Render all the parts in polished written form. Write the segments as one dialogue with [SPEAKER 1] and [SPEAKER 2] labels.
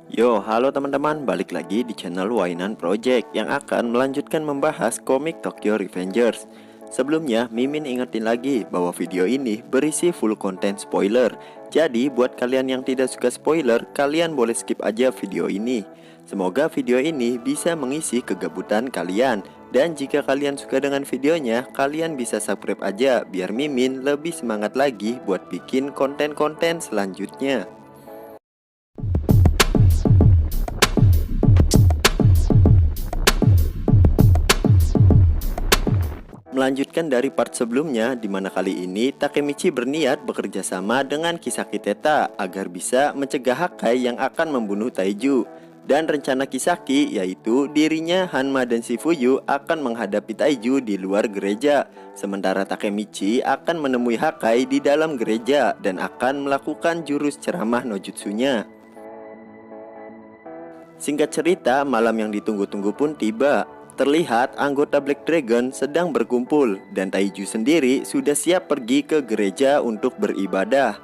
[SPEAKER 1] Yo, halo teman-teman, balik lagi di channel Wainan Project yang akan melanjutkan membahas komik Tokyo Revengers. Sebelumnya, Mimin ingetin lagi bahwa video ini berisi full konten spoiler. Jadi, buat kalian yang tidak suka spoiler, kalian boleh skip aja video ini. Semoga video ini bisa mengisi kegabutan kalian. Dan jika kalian suka dengan videonya, kalian bisa subscribe aja biar Mimin lebih semangat lagi buat bikin konten-konten selanjutnya. Melanjutkan dari part sebelumnya, di mana kali ini Takemichi berniat bekerja sama dengan Kisaki Teta agar bisa mencegah Hakai yang akan membunuh Taiju. Dan rencana Kisaki yaitu dirinya, Hanma, dan Shifuyu akan menghadapi Taiju di luar gereja. Sementara Takemichi akan menemui Hakai di dalam gereja dan akan melakukan jurus ceramah no jutsunya. Singkat cerita, malam yang ditunggu-tunggu pun tiba. Terlihat anggota Black Dragon sedang berkumpul dan Taiju sendiri sudah siap pergi ke gereja untuk beribadah.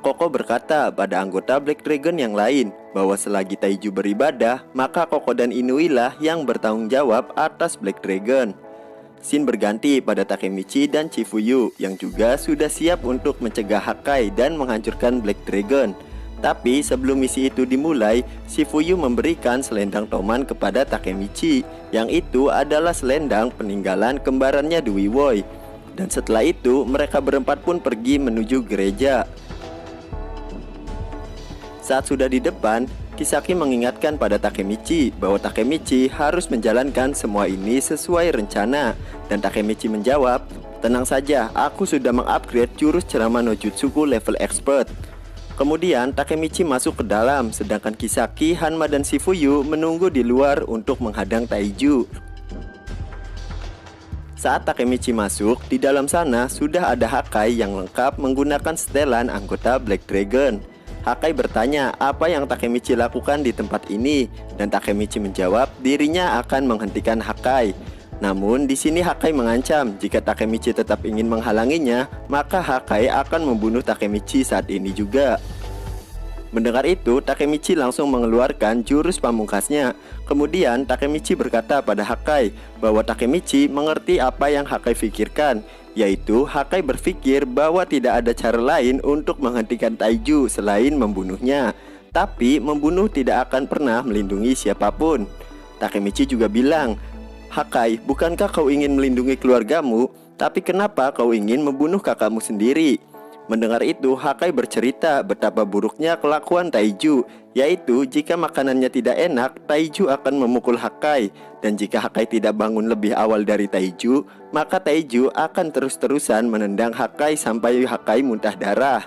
[SPEAKER 1] Koko berkata pada anggota Black Dragon yang lain bahwa selagi Taiju beribadah, maka Koko dan Inuilah yang bertanggung jawab atas Black Dragon. Scene berganti pada Takemichi dan Shifuyu yang juga sudah siap untuk mencegah Hakai dan menghancurkan Black Dragon. Tapi sebelum misi itu dimulai, Shifuyu memberikan selendang Toman kepada Takemichi, yang itu adalah selendang peninggalan kembarannya Dwi Woi. Dan setelah itu, mereka berempat pun pergi menuju gereja. Saat sudah di depan, Kisaki mengingatkan pada Takemichi bahwa Takemichi harus menjalankan semua ini sesuai rencana. Dan Takemichi menjawab, "Tenang saja, aku sudah mengupgrade jurus ceramah no jutsuku level expert." Kemudian Takemichi masuk ke dalam, sedangkan Kisaki, Hanma, dan Shifuyu menunggu di luar untuk menghadang Taiju. Saat Takemichi masuk, di dalam sana sudah ada Hakai yang lengkap menggunakan setelan anggota Black Dragon. Hakai bertanya apa yang Takemichi lakukan di tempat ini, dan Takemichi menjawab dirinya akan menghentikan Hakai. Namun di sini Hakai mengancam jika Takemichi tetap ingin menghalanginya, maka Hakai akan membunuh Takemichi saat ini juga. Mendengar itu, Takemichi langsung mengeluarkan jurus pamungkasnya. Kemudian Takemichi berkata pada Hakai bahwa Takemichi mengerti apa yang Hakai pikirkan, yaitu Hakai berpikir bahwa tidak ada cara lain untuk menghentikan Taiju selain membunuhnya. Tapi membunuh tidak akan pernah melindungi siapapun. Takemichi juga bilang, "Hakai, bukankah kau ingin melindungi keluargamu? Tapi kenapa kau ingin membunuh kakakmu sendiri?" Mendengar itu, Hakai bercerita betapa buruknya kelakuan Taiju, yaitu jika makanannya tidak enak, Taiju akan memukul Hakai. Dan jika Hakai tidak bangun lebih awal dari Taiju, maka Taiju akan terus-terusan menendang Hakai sampai Hakai muntah darah.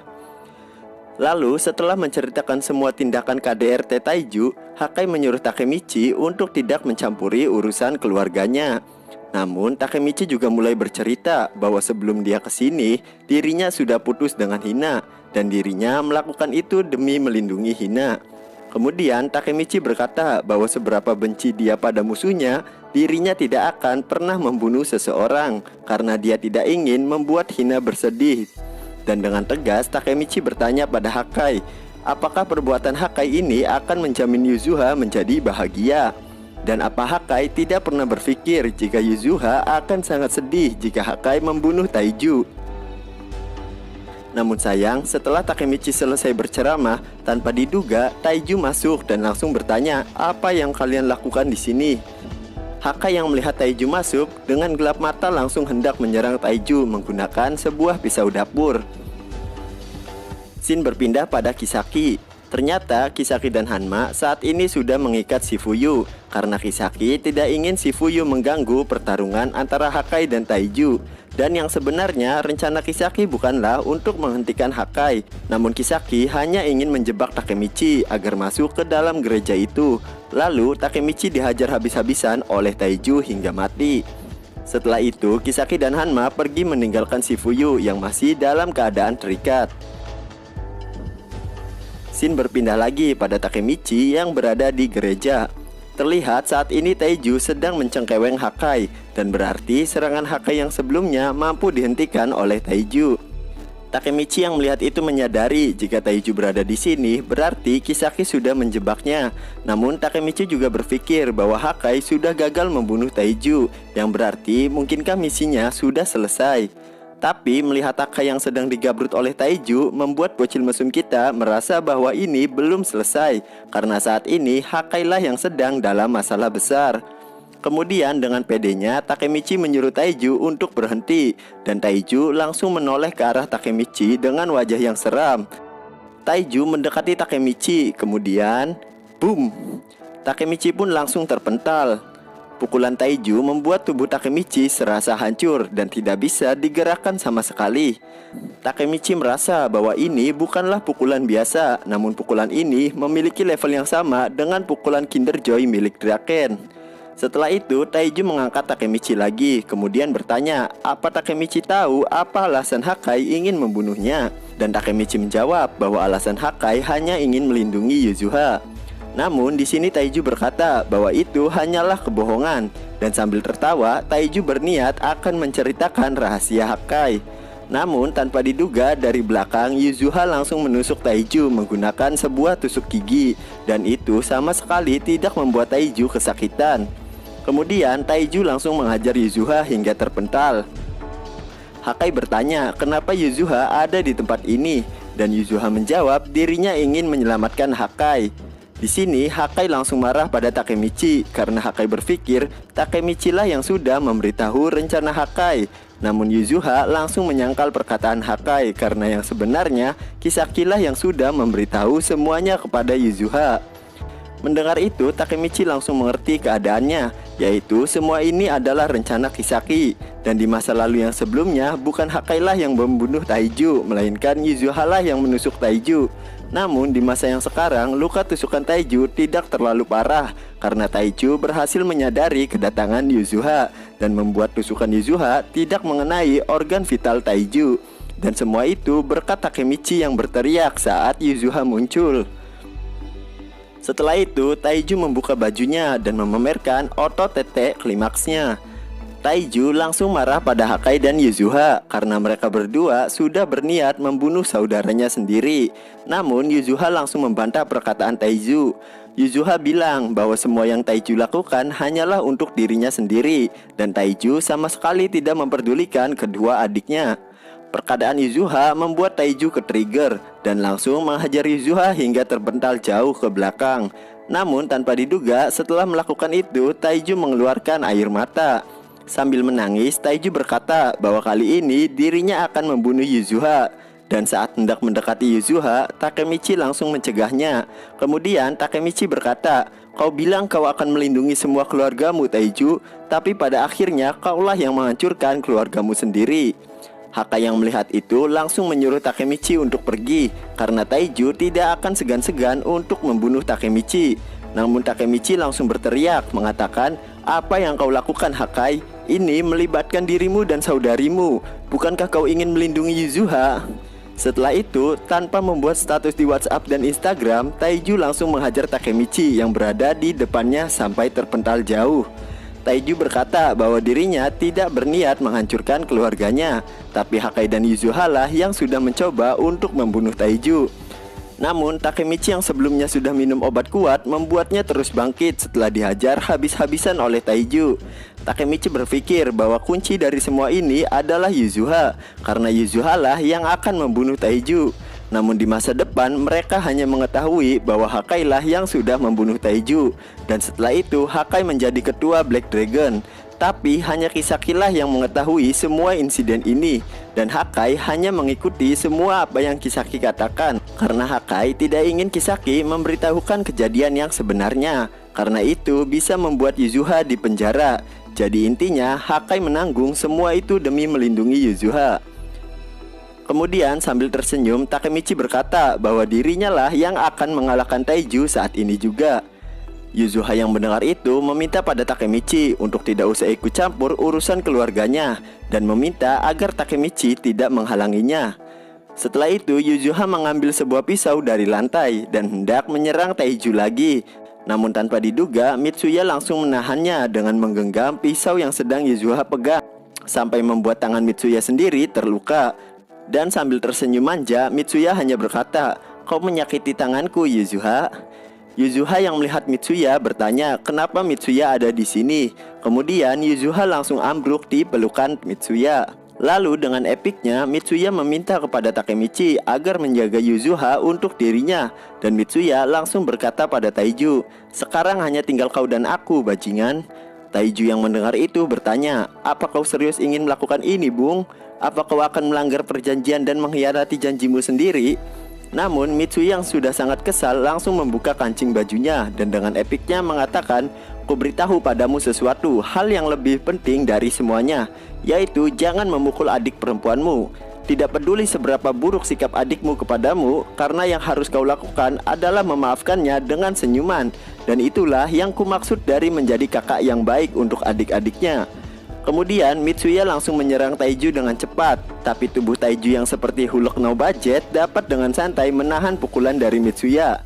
[SPEAKER 1] Lalu setelah menceritakan semua tindakan KDRT Taiju, Hakai menyuruh Takemichi untuk tidak mencampuri urusan keluarganya. Namun Takemichi juga mulai bercerita bahwa sebelum dia kesini, dirinya sudah putus dengan Hina, dan dirinya melakukan itu demi melindungi Hina. Kemudian Takemichi berkata bahwa seberapa benci dia pada musuhnya, dirinya tidak akan pernah membunuh seseorang karena dia tidak ingin membuat Hina bersedih. Dan dengan tegas Takemichi bertanya pada Hakai, apakah perbuatan Hakai ini akan menjamin Yuzuha menjadi bahagia? Dan apa Hakai tidak pernah berpikir jika Yuzuha akan sangat sedih jika Hakai membunuh Taiju? Namun sayang, setelah Takemichi selesai berceramah, tanpa diduga Taiju masuk dan langsung bertanya, "Apa yang kalian lakukan di sini?" Hakai yang melihat Taiju masuk dengan gelap mata langsung hendak menyerang Taiju menggunakan sebuah pisau dapur. Scene berpindah pada Kisaki. Ternyata Kisaki dan Hanma saat ini sudah mengikat Shifuyu karena Kisaki tidak ingin Shifuyu mengganggu pertarungan antara Hakai dan Taiju. Dan yang sebenarnya rencana Kisaki bukanlah untuk menghentikan Hakai, namun Kisaki hanya ingin menjebak Takemichi agar masuk ke dalam gereja itu. Lalu Takemichi dihajar habis-habisan oleh Taiju hingga mati. Setelah itu Kisaki dan Hanma pergi meninggalkan Shifuyu yang masih dalam keadaan terikat. Scene berpindah lagi pada Takemichi yang berada di gereja. Terlihat saat ini Taiju sedang mencengkeweng Hakai, dan berarti serangan Hakai yang sebelumnya mampu dihentikan oleh Taiju. Takemichi yang melihat itu menyadari jika Taiju berada di sini berarti Kisaki sudah menjebaknya. Namun Takemichi juga berpikir bahwa Hakai sudah gagal membunuh Taiju, yang berarti mungkinkah misinya sudah selesai. Tapi melihat Hakai yang sedang digabrut oleh Taiju membuat bocil mesum kita merasa bahwa ini belum selesai, karena saat ini Hakai lah yang sedang dalam masalah besar. Kemudian dengan pedenya Takemichi menyuruh Taiju untuk berhenti, dan Taiju langsung menoleh ke arah Takemichi dengan wajah yang seram. Taiju mendekati Takemichi, kemudian boom, Takemichi pun langsung terpental. Pukulan Taiju membuat tubuh Takemichi serasa hancur dan tidak bisa digerakkan sama sekali. Takemichi merasa bahwa ini bukanlah pukulan biasa, namun pukulan ini memiliki level yang sama dengan pukulan Kinder Joy milik Draken. Setelah itu, Taiju mengangkat Takemichi lagi, kemudian bertanya, apa Takemichi tahu apa alasan Hakai ingin membunuhnya? Dan Takemichi menjawab bahwa alasan Hakai hanya ingin melindungi Yuzuha. Namun di sini Taiju berkata bahwa itu hanyalah kebohongan, dan sambil tertawa, Taiju berniat akan menceritakan rahasia Hakai. Namun tanpa diduga dari belakang Yuzuha langsung menusuk Taiju menggunakan sebuah tusuk gigi, dan itu sama sekali tidak membuat Taiju kesakitan. Kemudian Taiju langsung menghajar Yuzuha hingga terpental. Hakai bertanya kenapa Yuzuha ada di tempat ini, dan Yuzuha menjawab dirinya ingin menyelamatkan Hakai. Di sini Hakai langsung marah pada Takemichi karena Hakai berpikir Takemichi lah yang sudah memberitahu rencana Hakai. Namun Yuzuha langsung menyangkal perkataan Hakai karena yang sebenarnya Kisaki lah yang sudah memberitahu semuanya kepada Yuzuha. Mendengar itu, Takemichi langsung mengerti keadaannya, yaitu semua ini adalah rencana Kisaki. Dan di masa lalu yang sebelumnya, bukan Hakai lah yang membunuh Taiju, melainkan Yuzuha lah yang menusuk Taiju. Namun di masa yang sekarang, luka tusukan Taiju tidak terlalu parah, karena Taiju berhasil menyadari kedatangan Yuzuha, dan membuat tusukan Yuzuha tidak mengenai organ vital Taiju. Dan semua itu berkat Takemichi yang berteriak saat Yuzuha muncul. Setelah itu, Taiju membuka bajunya dan memamerkan otot tete klimaksnya. Taiju langsung marah pada Hakai dan Yuzuha karena mereka berdua sudah berniat membunuh saudaranya sendiri. Namun Yuzuha langsung membantah perkataan Taiju. Yuzuha bilang bahwa semua yang Taiju lakukan hanyalah untuk dirinya sendiri, dan Taiju sama sekali tidak memperdulikan kedua adiknya. Perkataan Yuzuha membuat Taiju ke-trigger dan langsung menghajar Yuzuha hingga terbental jauh ke belakang. Namun tanpa diduga, setelah melakukan itu, Taiju mengeluarkan air mata. Sambil menangis, Taiju berkata bahwa kali ini dirinya akan membunuh Yuzuha. Dan saat hendak mendekati Yuzuha, Takemichi langsung mencegahnya. Kemudian Takemichi berkata, "Kau bilang kau akan melindungi semua keluargamu, Taiju, tapi pada akhirnya kaulah yang menghancurkan keluargamu sendiri." Hakai yang melihat itu langsung menyuruh Takemichi untuk pergi, karena Taiju tidak akan segan-segan untuk membunuh Takemichi. Namun Takemichi langsung berteriak mengatakan, "Apa yang kau lakukan, Hakai? Ini melibatkan dirimu dan saudarimu. Bukankah kau ingin melindungi Yuzuha?" Setelah itu, tanpa membuat status di WhatsApp dan Instagram, Taiju langsung menghajar Takemichi yang berada di depannya sampai terpental jauh. Taiju berkata bahwa dirinya tidak berniat menghancurkan keluarganya, tapi Hakai dan Yuzuha lah yang sudah mencoba untuk membunuh Taiju. Namun Takemichi yang sebelumnya sudah minum obat kuat membuatnya terus bangkit setelah dihajar habis-habisan oleh Taiju. Takemichi berpikir bahwa kunci dari semua ini adalah Yuzuha, karena Yuzuha lah yang akan membunuh Taiju. Namun di masa depan mereka hanya mengetahui bahwa Hakai lah yang sudah membunuh Taiju. Dan setelah itu Hakai menjadi ketua Black Dragon. Tapi hanya Kisaki lah yang mengetahui semua insiden ini. Dan Hakai hanya mengikuti semua apa yang Kisaki katakan, karena Hakai tidak ingin Kisaki memberitahukan kejadian yang sebenarnya. Karena itu bisa membuat Yuzuha dipenjara. Jadi intinya Hakai menanggung semua itu demi melindungi Yuzuha. Kemudian sambil tersenyum, Takemichi berkata bahwa dirinya lah yang akan mengalahkan Taiju saat ini juga. Yuzuha yang mendengar itu meminta pada Takemichi untuk tidak usah ikut campur urusan keluarganya dan meminta agar Takemichi tidak menghalanginya. Setelah itu Yuzuha mengambil sebuah pisau dari lantai dan hendak menyerang Taiju lagi. Namun tanpa diduga, Mitsuya langsung menahannya dengan menggenggam pisau yang sedang Yuzuha pegang, sampai membuat tangan Mitsuya sendiri terluka. Dan sambil tersenyum manja, Mitsuya hanya berkata, "Kau menyakiti tanganku, Yuzuha." Yuzuha yang melihat Mitsuya bertanya, kenapa Mitsuya ada di sini. Kemudian Yuzuha langsung ambruk di pelukan Mitsuya. Lalu dengan epiknya, Mitsuya meminta kepada Takemichi agar menjaga Yuzuha untuk dirinya. Dan Mitsuya langsung berkata pada Taiju, "Sekarang hanya tinggal kau dan aku, bajingan." Taiju yang mendengar itu bertanya, "Apa kau serius ingin melakukan ini, Bung? Apa kau akan melanggar perjanjian dan mengkhianati janjimu sendiri?" Namun Mitsui yang sudah sangat kesal langsung membuka kancing bajunya dan dengan epiknya mengatakan, "Ku beritahu padamu sesuatu, hal yang lebih penting dari semuanya, yaitu jangan memukul adik perempuanmu. Tidak peduli seberapa buruk sikap adikmu kepadamu, karena yang harus kau lakukan adalah memaafkannya dengan senyuman. Dan itulah yang kumaksud dari menjadi kakak yang baik untuk adik-adiknya." Kemudian Mitsuya langsung menyerang Taiju dengan cepat. Tapi tubuh Taiju yang seperti Hulk no budget dapat dengan santai menahan pukulan dari Mitsuya.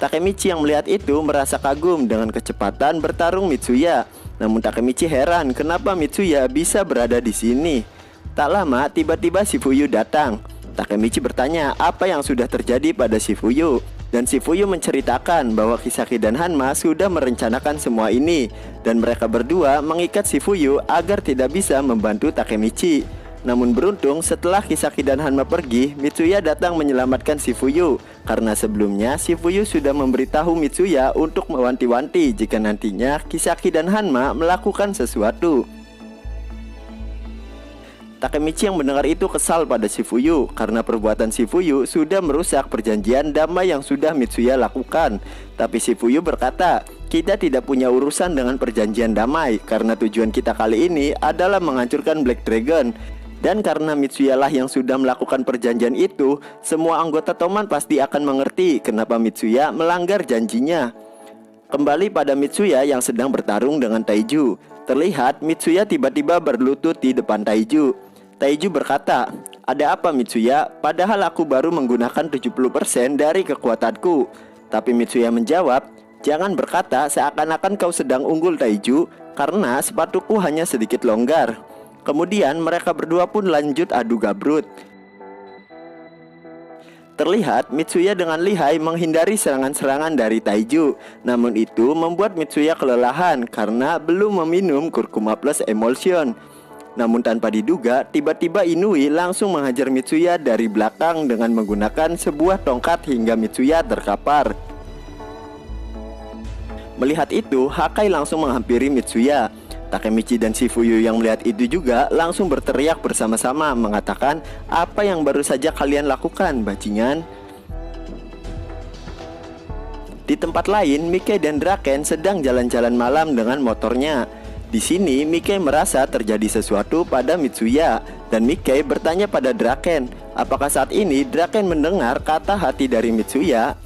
[SPEAKER 1] Takemichi yang melihat itu merasa kagum dengan kecepatan bertarung Mitsuya. Namun Takemichi heran kenapa Mitsuya bisa berada di sini. Tak lama tiba-tiba Shifuyu datang. Takemichi bertanya apa yang sudah terjadi pada Shifuyu. Dan Shifuyu menceritakan bahwa Kisaki dan Hanma sudah merencanakan semua ini. Dan mereka berdua mengikat Shifuyu agar tidak bisa membantu Takemichi. Namun beruntung setelah Kisaki dan Hanma pergi, Mitsuya datang menyelamatkan Shifuyu. Karena sebelumnya Shifuyu sudah memberitahu Mitsuya untuk mewanti-wanti jika nantinya Kisaki dan Hanma melakukan sesuatu. Takemichi yang mendengar itu kesal pada Shifuyu karena perbuatan Shifuyu sudah merusak perjanjian damai yang sudah Mitsuya lakukan. Tapi Shifuyu berkata, "Kita tidak punya urusan dengan perjanjian damai karena tujuan kita kali ini adalah menghancurkan Black Dragon. Dan karena Mitsuya lah yang sudah melakukan perjanjian itu, semua anggota Toman pasti akan mengerti kenapa Mitsuya melanggar janjinya." Kembali pada Mitsuya yang sedang bertarung dengan Taiju. Terlihat Mitsuya tiba-tiba berlutut di depan Taiju. Taiju berkata, "Ada apa Mitsuya? Padahal aku baru menggunakan 70% dari kekuatanku." Tapi Mitsuya menjawab, "Jangan berkata seakan-akan kau sedang unggul Taiju, karena sepatuku hanya sedikit longgar." Kemudian mereka berdua pun lanjut adu gabrut. Terlihat Mitsuya dengan lihai menghindari serangan-serangan dari Taiju. Namun itu membuat Mitsuya kelelahan karena belum meminum kurkuma plus emulsion. Namun tanpa diduga, tiba-tiba Inui langsung menghajar Mitsuya dari belakang dengan menggunakan sebuah tongkat hingga Mitsuya terkapar. Melihat itu, Hakai langsung menghampiri Mitsuya. Takemichi dan Shifuyu yang melihat itu juga langsung berteriak bersama-sama mengatakan, "Apa yang baru saja kalian lakukan, bajingan?" Di tempat lain, Mickey dan Draken sedang jalan-jalan malam dengan motornya. Di sini Mickey merasa terjadi sesuatu pada Mitsuya dan Mickey bertanya pada Draken, apakah saat ini Draken mendengar kata hati dari Mitsuya?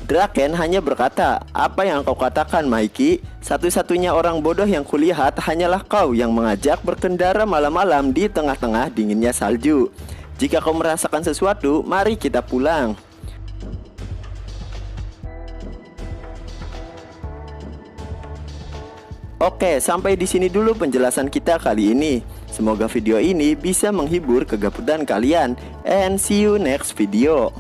[SPEAKER 1] Draken hanya berkata, "Apa yang kau katakan, Maiki? Satu-satunya orang bodoh yang kulihat hanyalah kau yang mengajak berkendara malam-malam di tengah-tengah dinginnya salju. Jika kau merasakan sesuatu, mari kita pulang." Oke, sampai di sini dulu penjelasan kita kali ini. Semoga video ini bisa menghibur kegabutan kalian. And see you next video.